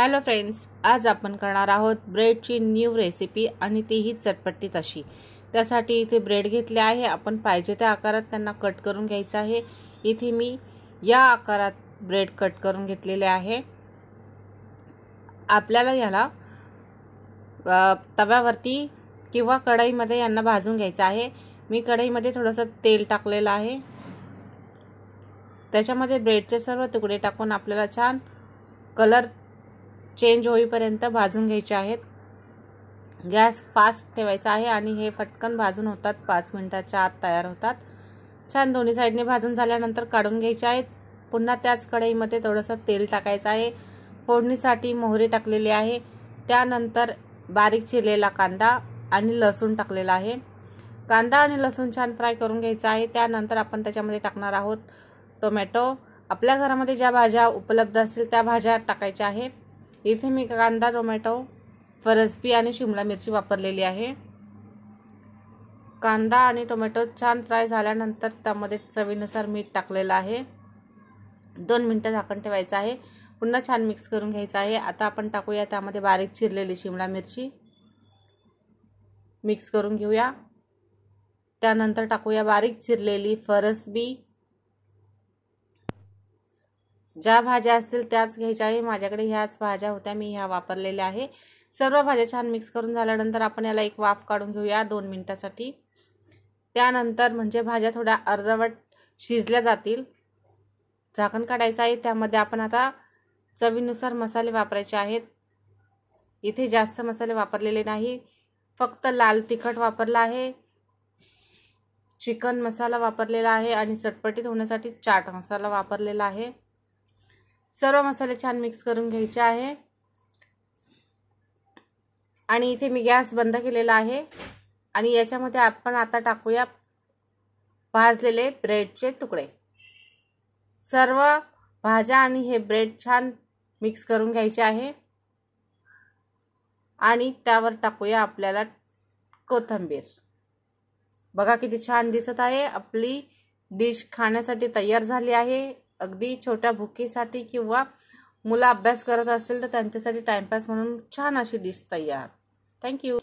Hello friends, आज आपण करणार आहोत ब्रेडची न्यू रेसिपी आणि तीही चटपटीत अशी। त्यासाठी इथे ब्रेड घेतले आहे। आपण पाहिजे त्या आकारात त्यांना कट करून घ्यायचं आहे। इथे मी या आकारात ब्रेड कट करून घेतलेले आहे। आपल्याला याला तव्यावरती किंवा कढईमध्ये यांना भाजून घ्यायचं आहे। मी कढईमध्ये थोडंसं तेल टाकलेलं आहे। त्याच्यामध्ये ब्रेडचे सर्व तुकडे टाकून आपल्याला छान कलर चेंज होईपर्यंत भाजून घ्यायचे आहेत। गॅस फास्ट ठेवायचा आहे आणि हे पटकन भाजून होतात, 5 मिनिटाच्या आत तयार होतात। छान दोन्ही साइडने भाजून झाल्यानंतर काढून घ्यायचे आहेत। पुन्हा त्याच कढईमध्ये थोडंसं तेल टाकायचं आहे। फोडणीसाठी मोहरी टाकलेली आहे। त्यानंतर बारीक चिरलेला कांदा आणि लसूण टाकलेला आहे। कांदा आणि लसूण छान फ्राय करून घ्यायचा आहे। त्यानंतर आपण त्याच्यामध्ये टाकणार आहोत टोमॅटो। आपल्या घरामध्ये ज्या भाज्या उपलब्ध असतील त्या भाज्या टाकायच्या आहे। इथे मी कांदा, टोमॅटो, फरसबी आणि शिमला मिरची वापरलेली आहे। कांदा आणि टोमॅटो छान फ्राय झाल्यानंतर त्यामध्ये चवीनुसार मीठ टाकलेलं आहे। 2 मिनिटं झाकण ठेवायचं आहे। पुन्हा छान मिक्स करून घ्यायचं आहे। आता आपण टाकूया त्यामध्ये बारीक चिरलेली शिमला मिरची, मिक्स करून घेऊया। त्यानंतर टाकूया बारीक चिरलेली फरसबी। ज्या भाज्या असतील त्याच घ्यायच्या आहे। माझ्याकडे ह्याच भाज्या होत्या, मी ह्या वापरलेल्या आहे। सर्व भाज्या छान मिक्स करून झाल्यानंतर आपण याला एक वाफ काढून घेऊया 2 मिनिटासाठी। त्यानंतर म्हणजे भाज्या थोड्या अर्धवट शिजल्या जातील। झाकण काढायचं आहे। त्यामध्ये आपण आता चवीनुसार मसाले वापरायचे आहेत। इथे जास्त मसाले वापरलेले नाही, फक्त लाल तिखट वापरला आहे, चिकन मसाला वापरलेला आहे आणि चटपटीत होण्यासाठी चाट मसाला वापरलेला आहे। सर्व मसाले छान मिक्स करून घ्यायचे आहे आणि इथे मी गॅस बंद केलेला आहे आणि याच्यामध्ये आपण आता टाकूया भाजलेले ब्रेडचे तुकडे। सर्व भाज्या आणि हे ब्रेड छान मिक्स करून घ्यायचे आहे आणि त्यावर टाकूया आपल्याला कोथिंबीर। बघा किती छान दिसत आहे। आपली डिश खाण्यासाठी तयार झाली आहे। अगदी छोट्या भुकेसाठी किंवा मुलं अभ्यास करत असेल तर त्यांच्यासाठी टाइमपास म्हणून छान अशी डिश तयार। Thank you.